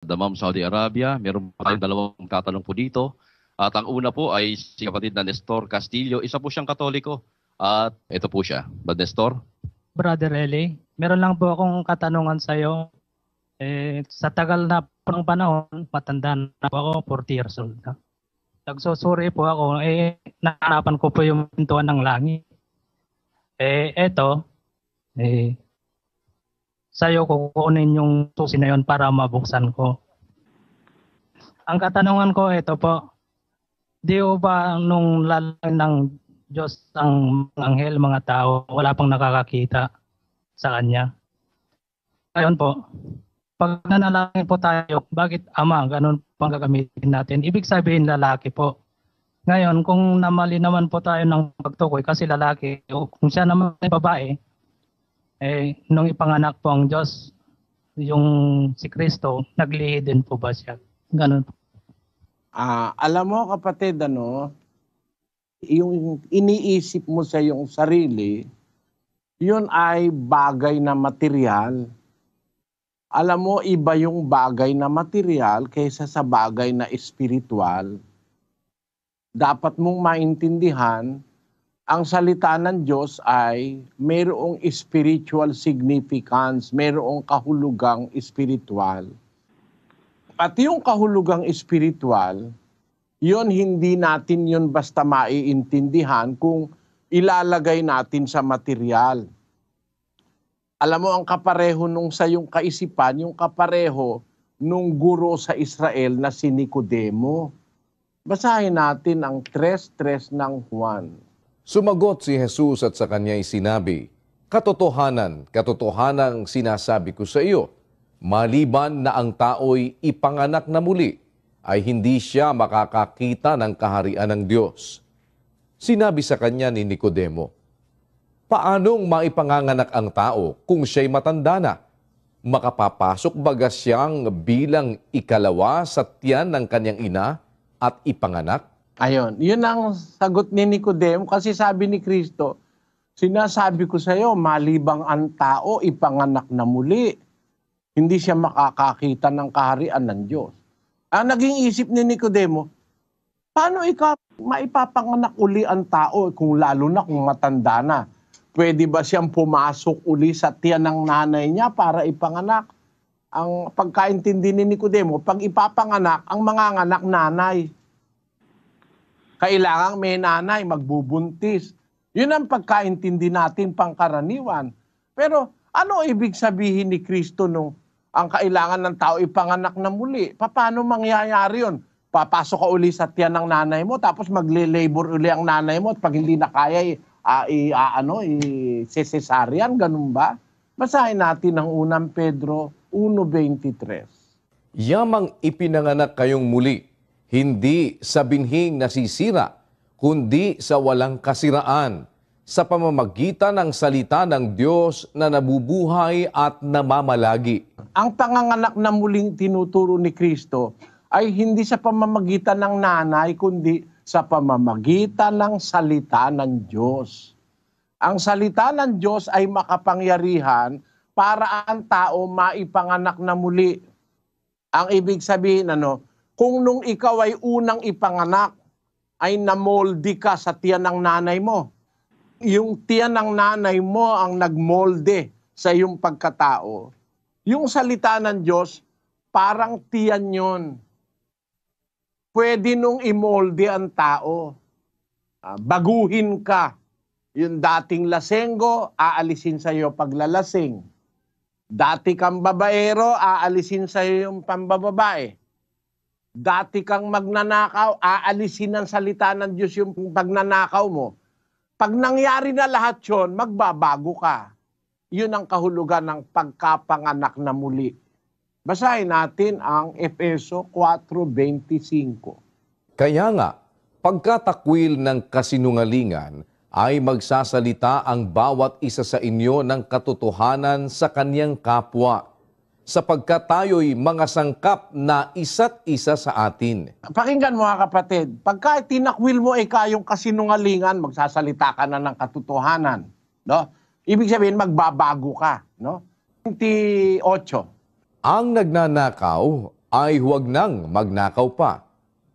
Damam, Saudi Arabia. Meron pa tayong dalawang tatanong po dito. At ang una po ay si kapatid na Nestor Castillo. Isa po siyang Katoliko. At ito po siya. Brad Nestor? Brother Eli, meron lang po akong katanungan sa iyo. Sa tagal na pang panahon, matanda na po ako, 40 years old na. Nagsusuri po ako, nahanapan ko po yung pintuan ng langit. Eto, sa'yo kukunin yung susi na yun para mabuksan ko. Ang katanungan ko, ito po, di ba nung lalaki ng Diyos ang anghel, mga tao, wala pang nakakakita sa Kanya? Ngayon po, pag nanalangin po tayo, bakit Ama, ganun pang gagamitin natin? Ibig sabihin lalaki po. Ngayon, kung namali naman po tayo ng pagtukoy kasi lalaki, o kung siya naman ay babae, nung ipanganak po ang Diyos, yung si Kristo, naglihi din po ba siya? Ganun po. Alam mo kapatid, yung iniisip mo sa iyong sarili, yun ay bagay na material. Alam mo, iba yung bagay na material kaysa sa bagay na espiritual. Dapat mong maintindihan, ang salita ng Diyos ay mayroong spiritual significance, mayroong kahulugang espiritual. At yung kahulugang espiritual, yun hindi natin yun basta maiintindihan kung ilalagay natin sa material. Alam mo, ang kapareho nung sa yung kaisipan, yung kapareho nung guro sa Israel na si Nicodemo. Basahin natin ang 3:3 ng Juan. Sumagot si Jesus at sa kanya'y sinabi, "Katotohanan, katotohanang sinasabi ko sa iyo, maliban na ang tao'y ipanganak na muli, ay hindi siya makakakita ng kaharian ng Diyos." Sinabi sa kanya ni Nicodemo, "Paanong maipanganganak ang tao kung siya'y matanda na? Makapapasok baga siyang bilang ikalawa sa tiyan ng kanyang ina at ipanganak?" Ayon, yun ang sagot ni Nicodemo kasi sabi ni Kristo, sinasabi ko sa iyo, malibang ang tao ipanganak na muli, hindi siya makakakita ng kaharian ng Diyos. Ang naging isip ni Nicodemo, paano maipapanganak uli ang tao kung lalo na kung matanda na? Pwede ba siyang pumasok uli sa tiyan ng nanay niya para ipanganak? Ang pagkaintindi ni Nicodemo, pag ipapanganak, ang manganganak nanay. Kailangang may nanay, magbubuntis. Yun ang pagkaintindi natin pangkaraniwan. Pero ano ibig sabihin ni Kristo nung ang kailangan ng tao ipanganak na muli? Paano mangyayari yun? Papasok ka uli sa tiyan ng nanay mo, tapos magle-labor uli ang nanay mo, at pag hindi na kaya, cesarean, ganun ba? Basahin natin ang 1 Pedro 1:23. Yamang ipinanganak kayong muli, hindi sa binhing nasisira, kundi sa walang kasiraan, sa pamamagitan ng salita ng Diyos na nabubuhay at namamalagi. Ang panganganak na muling tinuturo ni Kristo ay hindi sa pamamagitan ng nanay, kundi sa pamamagitan ng salita ng Diyos. Ang salita ng Diyos ay makapangyarihan para ang tao maipanganak na muli. Ang ibig sabihin, kung nung ikaw ay unang ipanganak, ay namolde ka sa tiyan ng nanay mo. Yung tiyan ng nanay mo ang nagmolde sa iyong pagkatao. Yung salita ng Diyos, parang tiyan yon. Pwede nung imolde ang tao. Baguhin ka. Yung dating lasenggo, aalisin sa iyo paglalasing. Dati kang babaero, aalisin sa iyo yung pambababae. Dati kang magnanakaw, aalisin ng salita ng Diyos yung pagnanakaw mo. Pag nangyari na lahat yun, magbabago ka. Yun ang kahulugan ng pagkapanganak na muli. Basahin natin ang Efeso 4:25. Kaya nga, pagkatakwil ng kasinungalingan, ay magsasalita ang bawat isa sa inyo ng katotohanan sa kanyang kapwa, sapagkat tayo'y mga sangkap na isa't isa sa atin. Pakinggan mo mga kapatid, pagka tinakwil mo yung kasinungalingan, magsasalita ka na ng katotohanan. No? Ibig sabihin, magbabago ka. No? 28. Ang nagnanakaw ay huwag nang magnakaw pa.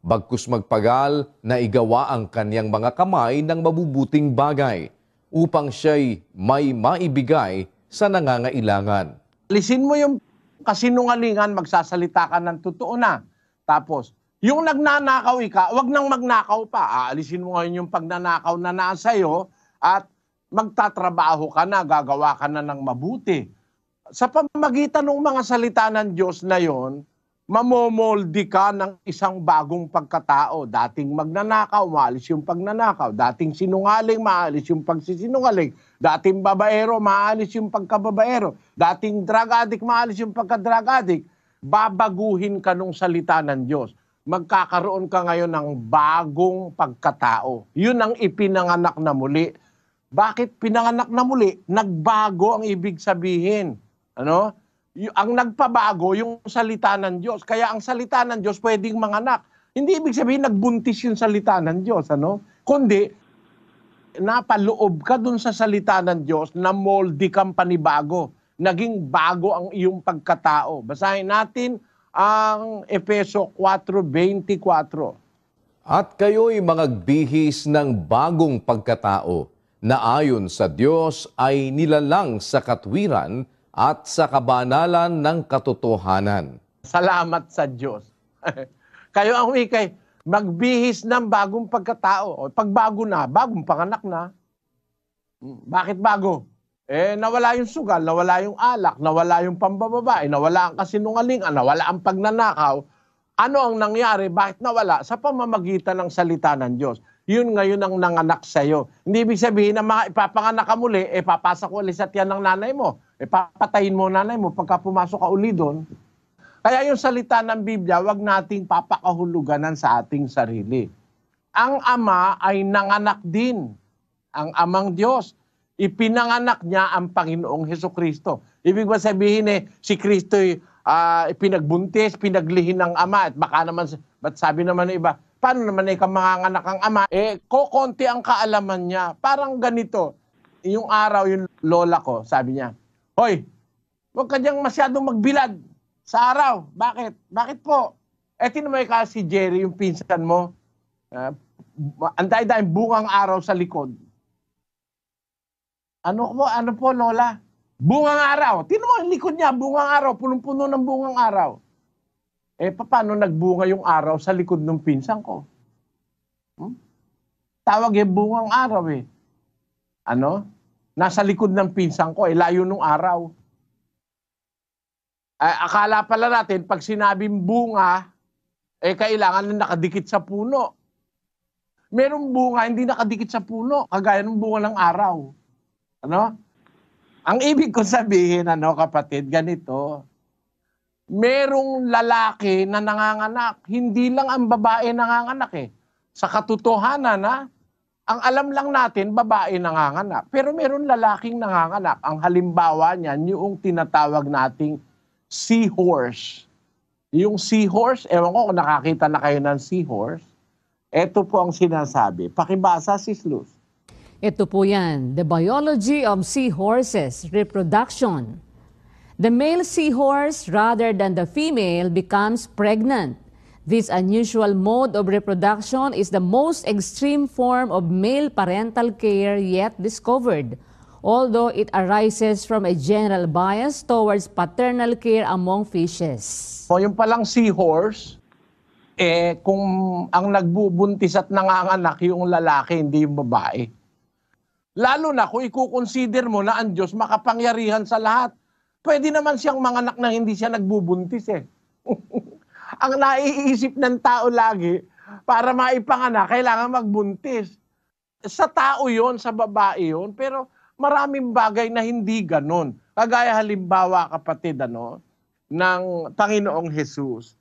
Bagkus magpagal na igawa ang kanyang mga kamay ng mabubuting bagay upang siya'y may maibigay sa nangangailangan. Alisin mo yung kasinungalingan, magsasalita ka ng totoo na. Tapos, yung nagnanakaw ka, wag nang magnakaw pa. Aalisin mo ngayon yung pagnanakaw na nasa'yo at magtatrabaho ka na, gagawa ka na ng mabuti. Sa pamamagitan ng mga salita ng Diyos na yon, mamomoldi ka ng isang bagong pagkatao. Dating magnanakaw, maalis yung pagnanakaw. Dating sinungaling, maalis yung pagsisinungaling. Dating babaero, maalis yung pagkababaero. Dating drug addict, maalis yung pagka-drug addict. Babaguhin ka nung salita ng Diyos. Magkakaroon ka ngayon ng bagong pagkatao. Yun ang ipinanganak na muli. Bakit pinanganak na muli? Nagbago ang ibig sabihin. Ano? Ang nagpabago, yung salita ng Diyos. Kaya ang salita ng Diyos pwedeng manganak. Hindi ibig sabihin nagbuntis yung salita ng Diyos. Ano? Kundi, napaloob ka dun sa salita ng Diyos na moldi kang panibago. Naging bago ang iyong pagkatao. Basahin natin ang Efeso 4:24. At kayo'y magbihis ng bagong pagkatao na ayon sa Diyos ay nilalang sa katwiran at sa kabanalan ng katotohanan. Salamat sa Diyos. Kayo ang wikay, magbihis ng bagong pagkatao. O, pagbago na, bagong panganak na. Bakit bago? Nawala yung sugal, nawala yung alak, nawala yung pambababae, nawala ang kasinungalingan, nawala ang pagnanakaw. Ano ang nangyari? Bakit nawala? Sa pamamagitan ng salita ng Diyos. Yun ngayon ang nanganak sa'yo. Hindi ibig sabihin na ipapanganak ka muli, papasok ulit sa tiyan ng nanay mo. Papatayin mo nanay mo pagka pumasok ka uli doon. Kaya yung salita ng Biblia, wag nating papakahuluganan sa ating sarili. Ang Ama ay nanganak din. Ang Amang Diyos. Ipinanganak niya ang Panginoong Hesukristo. Ibig ba sabihin si Kristo'y pinagbuntis, pinaglihin ng Ama. At baka naman, ba't sabi naman ng iba, paano naman manganganak ang Ama? Kokonti ang kaalaman niya. Parang ganito. Yung araw, yung lola ko, sabi niya, hoy, huwag ka diyang masyadong magbilad sa araw. Bakit? Bakit po? Tinamay ka si Jerry, yung pinsan mo. Ang dahil bungang araw sa likod. Ano po, lola? Bungang araw. Tingnan mo, ang likod niya, bungang araw. Punong-puno ng bungang araw. Paano nagbunga yung araw sa likod ng pinsan ko? Tawag bungang araw Ano? Nasa likod ng pinsan ko, layo nung araw. Akala pala natin, pag sinabing bunga, kailangan na nakadikit sa puno. Merong bunga, hindi nakadikit sa puno, kagaya ng bunga ng araw. Ano? Ang ibig ko sabihin, kapatid, ganito, merong lalaki na nanganganak, hindi lang ang babae nanganganak Sa katotohanan, ang alam lang natin, babae nanganganak. Pero meron lalaking nanganganak. Ang halimbawa niyan, yung tinatawag nating seahorse. Yung seahorse, ewan ko kung nakakita na kayo ng seahorse. Ito po ang sinasabi. Pakibasa, Sis Luz. Ito po yan, The Biology of Seahorses, Reproduction. The male seahorse, rather than the female, becomes pregnant. This unusual mode of reproduction is the most extreme form of male parental care yet discovered, although it arises from a general bias towards paternal care among fishes. So yung palang seahorse, kung ang nagbubuntis at nanganganak yung lalaki, hindi yung babae. Lalo na kung i-consider mo na ang Diyos makapangyarihan sa lahat. Pwede naman siyang manganak na hindi siya nagbubuntis Ang naiisip ng tao lagi, para maipanganak, kailangan magbuntis. Sa tao yon, sa babae yon, pero maraming bagay na hindi ganon. Kagaya halimbawa, kapatid, ng Panginoong Hesus.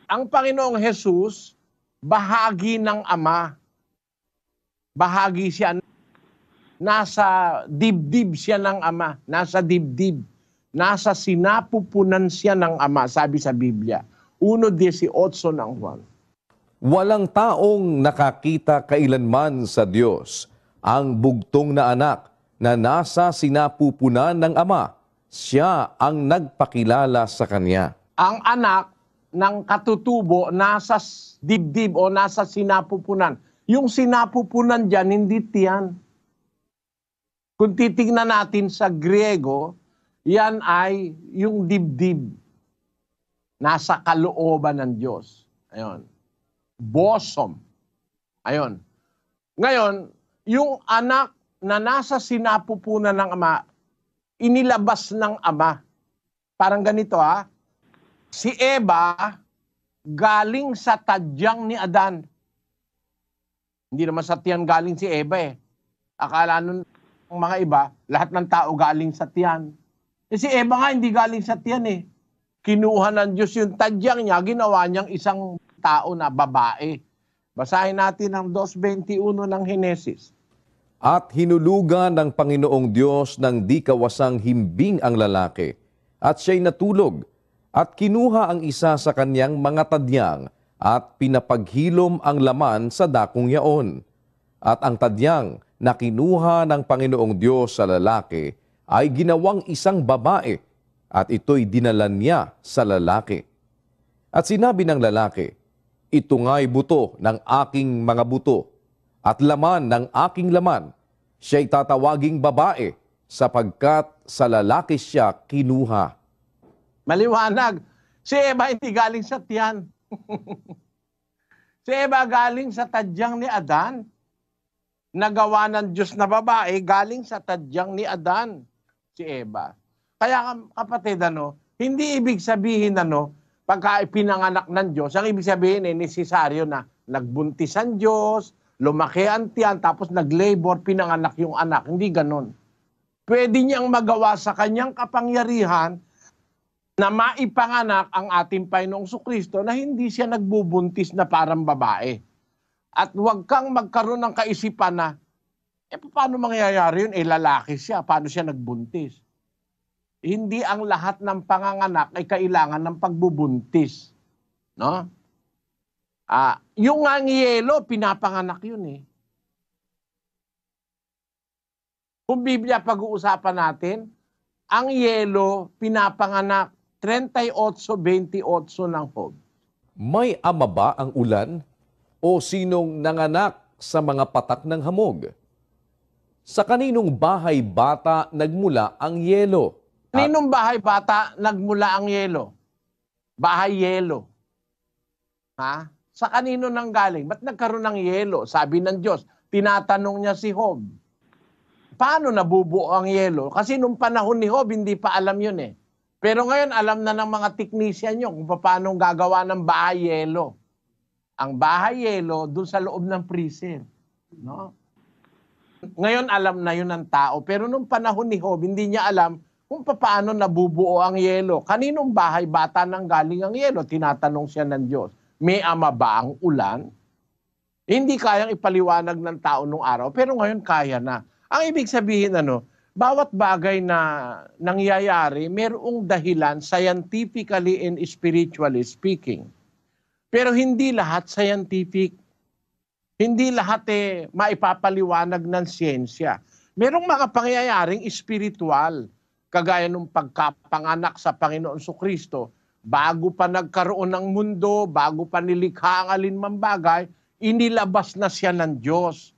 Ang Panginoong Hesus, bahagi ng Ama. Bahagi siya, nasa dibdib siya ng Ama. Nasa dibdib. Nasa sinapupunan siya ng Ama, sabi sa Biblia. 1:18 ng Juan. Walang taong nakakita kailanman sa Diyos ang bugtong na anak na nasa sinapupunan ng Ama. Siya ang nagpakilala sa Kanya. Ang anak ng katutubo nasa dibdib o nasa sinapupunan. Yung sinapupunan dyan, hindi tiyan. Kung titignan natin sa Griego, yan ay yung dibdib. Nasa kalooban ng Diyos. Ayun. Bosom. Ayun. Ngayon, yung anak na nasa sinapupunan ng ama, inilabas ng ama. Parang ganito si Eva galing sa tadyang ni Adan. Hindi naman sa tiyan galing si Eva Akala nun ng mga iba, lahat ng tao galing sa tiyan. Si Eva nga hindi galing sa tiyan Kinuha ng Diyos yung tadyang niya, ginawa niyang isang tao na babae. Basahin natin ang 2:21 ng Henesis. At hinulugan ng Panginoong Diyos ng di kawasang himbing ang lalaki, at siya'y natulog, at kinuha ang isa sa kanyang mga tadyang, at pinapaghilom ang laman sa dakong yaon. At ang tadyang na kinuha ng Panginoong Diyos sa lalaki ay ginawang isang babae, at ito'y dinala niya sa lalaki. At sinabi ng lalaki, ito nga'y buto ng aking mga buto, at laman ng aking laman. Siya'y tatawaging babae, sapagkat sa lalaki siya kinuha. Maliwanag. Si Eva hindi galing sa tiyan. Si Eva galing sa tadyang ni Adan. Nagawa ng Diyos na babae, galing sa tadyang ni Adan. Si Eva. Kaya kapatid, hindi ibig sabihin, pagka ipinanganak ng Diyos, ang ibig sabihin nesesaryo na nagbuntis ang Diyos, lumaki ang tiyan, tapos nag-labor, pinanganak yung anak. Hindi ganon. Pwede niyang magawa sa kanyang kapangyarihan na maipanganak ang ating Panginoong Kristo na hindi siya nagbubuntis na parang babae. At huwag kang magkaroon ng kaisipan na, paano mangyayari yun? Lalaki siya, paano siya nagbuntis? Hindi ang lahat ng panganganak ay kailangan ng pagbubuntis. No? Yung yelo, pinapanganak yun Kung Biblia pag-uusapan natin, ang yelo, pinapanganak 38:28 ng Job. May ama ba ang ulan? O sinong nanganak sa mga patak ng hamog? Sa kaninong bahay bata nagmula ang yelo? Kaninong bahay bata nagmula ang yelo? Bahay yelo. Sa kanino nang galing? Ba't nagkaroon ng yelo? Sabi ng Diyos, tinatanong niya si Job. Paano nabubuo ang yelo? Kasi nung panahon ni Job, hindi pa alam yun Pero ngayon, alam na ng mga technician nyo kung paano gagawa ng bahay yelo. Ang bahay yelo, doon sa loob ng freezer. No? Ngayon, alam na yun ng tao. Pero nung panahon ni Job, hindi niya alam kung paano nabubuo ang yelo. Kaninong bahay bata nang galing ang yelo? Tinatanong siya ng Diyos. May ama ba ang ulan? Hindi kayang ipaliwanag ng tao nung araw, pero ngayon kaya na. Ang ibig sabihin, bawat bagay na nangyayari, mayroong dahilan scientifically and spiritually speaking. Pero hindi lahat scientific. Hindi lahat maipapaliwanag ng siyensya. Merong mga pangyayaring spiritual, kagaya ng pagkapanganak sa Panginoon Kristo. Bago pa nagkaroon ng mundo, bago pa nilikha ang alinmang bagay, inilabas na siya ng Diyos.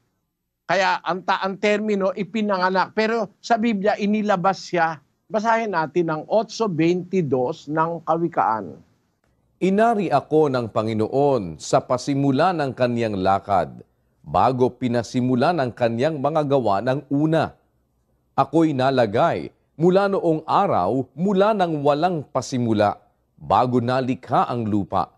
Kaya ang termino, ipinanganak. Pero sa Biblia, inilabas siya. Basahin natin ang 8:22 ng Kawikaan. Inari ako ng Panginoon sa pasimula ng kaniyang lakad, bago pinasimula ng kaniyang mga gawa ng una. Ako'y nalagay mula noong araw, mula nang walang pasimula, bago nalikha ang lupa.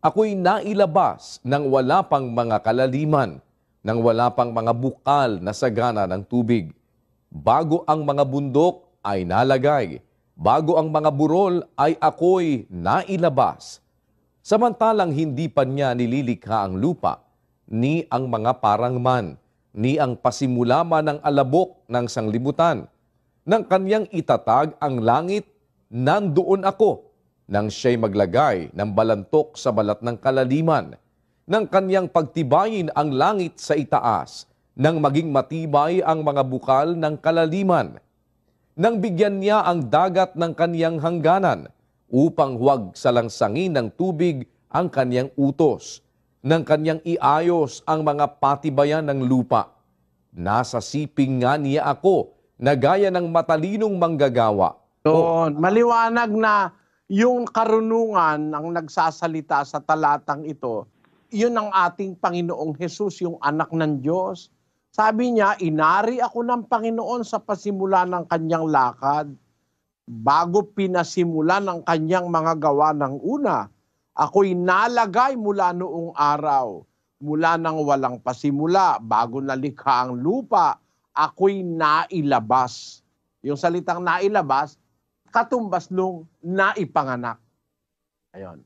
Ako'y nailabas nang wala pang mga kalaliman, nang wala pang mga bukal na sagana ng tubig. Bago ang mga bundok ay nalagay, bago ang mga burol ay ako'y nailabas. Samantalang hindi pa niya nililikha ang lupa, ni ang mga parangman, ni ang pasimula man ng alabok ng sanglibutan. Nang kanyang itatag ang langit, nandoon ako, nang siya'y maglagay ng balantok sa balat ng kalaliman, nang kanyang pagtibayin ang langit sa itaas, nang maging matibay ang mga bukal ng kalaliman, nang bigyan niya ang dagat ng kaniyang hangganan, upang huwag salangsangin ng tubig ang kanyang utos, nang kanyang iayos ang mga patibayan ng lupa. Nasa siping nga niya ako, na gaya ng matalinong manggagawa. Doon, maliwanag na yung karunungan ang nagsasalita sa talatang ito, yun ang ating Panginoong Hesus, yung anak ng Diyos. Sabi niya, inari ako ng Panginoon sa pasimula ng kanyang lakad, bago pinasimula ng kanyang mga gawa ng una. Ako'y nalagay mula noong araw, mula nang walang pasimula, bago nalikha ang lupa, ako'y nailabas. Yung salitang nailabas, katumbas nung naipanganak. Ayun.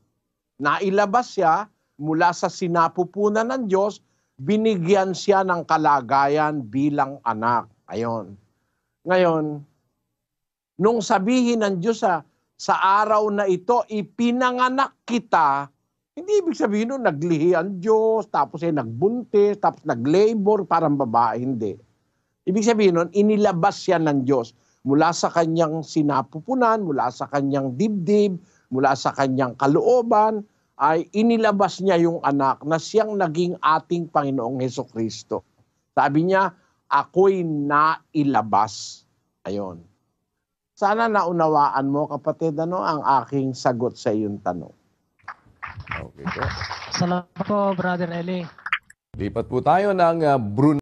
Nailabas siya mula sa sinapupunan ng Diyos, binigyan siya ng kalagayan bilang anak. Ayun. Ngayon, nung sabihin ng Diyos sa araw na ito, ipinanganak kita, hindi ibig sabihin nun, naglihi ang Diyos, tapos nagbuntis, tapos naglabor, parang babae, hindi. Ibig sabihin nun, inilabas siya ng Diyos mula sa kanyang sinapupunan, mula sa kanyang dibdib, mula sa kanyang kalooban, ay inilabas niya yung anak na siyang naging ating Panginoong Hesukristo. Sabi niya, ako'y nailabas. Ayun. Sana naunawaan mo, kapatid, ang aking sagot sa iyong tanong. Okay po. Salamat po, Brother Eli. Lipat po tayo ng Brunei.